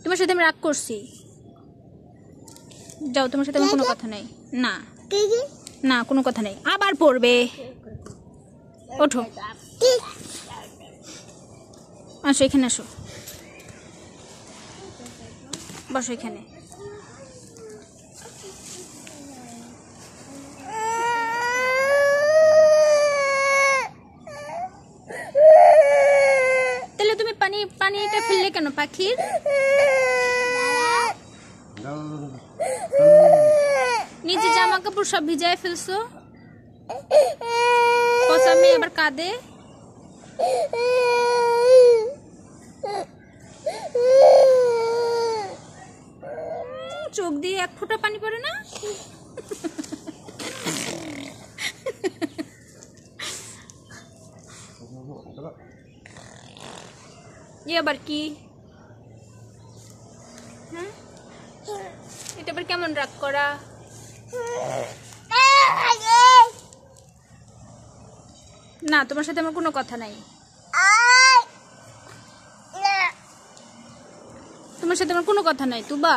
তোমার সাথে আমি রাগ করছি। যাও, তোমার সাথে আমার কোনো কথা নেই। না না, কোনো কথা নেই। আবার পড়বে। ওঠো, আসো এখানে, আসো, বসো এখানে। তাহলে তুমি পানিটা ফেললে কেন পাখির? নিচে জামা কাপড় সব ভিজায় ফেলছো। পচা মেয়ে আবার কাঁদে। চোখ দিয়ে এক ফোঁটা পানি পড়ে না। আবার কি? এটা আবার কেমন রাগ করা? না, তোমার সাথে আমার কোনো কথা নাই। তোমার সাথে আমার কোনো কথা নাই তুবা।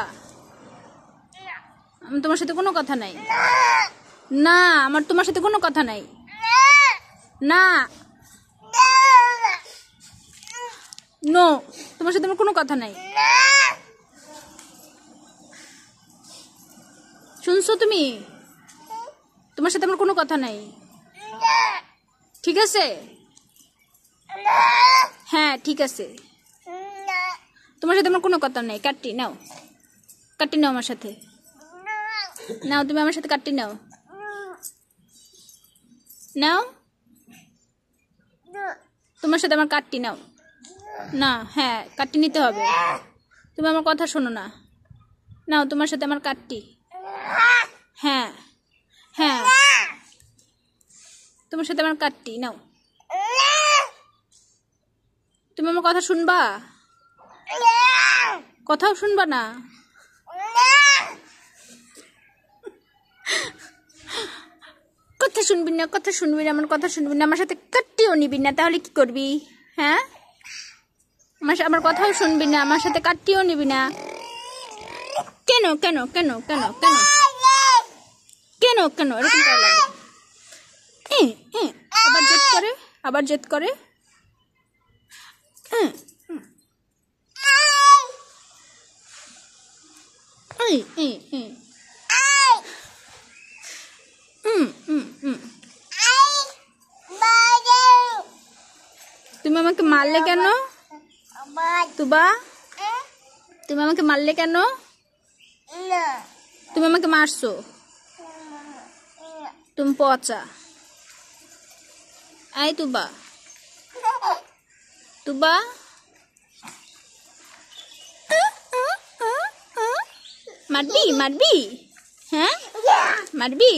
আমি তোমার সাথে কোনো কথা নাই। না, আমার তোমার সাথে কোনো কথা নাই। না, নো, তোমার সাথে আমার কোনো কথা নাই। শুনছো তুমি? তোমার সাথে আমার কোনো কথা নাই, ঠিক আছে? হ্যাঁ, ঠিক আছে। তোমার সাথে আমার কোনো কথা নাই। কাটটি নাও, কাটটি নাও আমার সাথে। নাও, তুমি আমার সাথে কাটটি নাও। নাও, তোমার সাথে আমার কাটটি নাও। না, হ্যাঁ, কাটটি নিতে হবে। তুমি আমার কথা শোনো না। নাও, তোমার সাথে আমার কাটটি। হ্যাঁ হ্যাঁ, তোমার সাথে আমার কাটটি নাও। তুমি আমার কথা শুনবা? কথাও শুনবা না? কথা শুনবি না, কথা শুনবি না, আমার কথা শুনবি না, আমার সাথে কাটটিও নিবি না, তাহলে কি করবি? হ্যাঁ, আমার কথাও শুনবি না, আমার সাথে কাটটিও নিবি না। কেন কেন কেন কেন কেন কেন কেন এরকম করা লাগে? আবার জেদ করে, আবার জেদ করে। তুমি আমাকে মারলে কেন তুবা? তুমি আমাকে মারলে কেন? তুমি আমাকে মারছো, তুমি পচা। আই তুবা, তুবা, মারবি মারবি? হ্যাঁ, মারবি?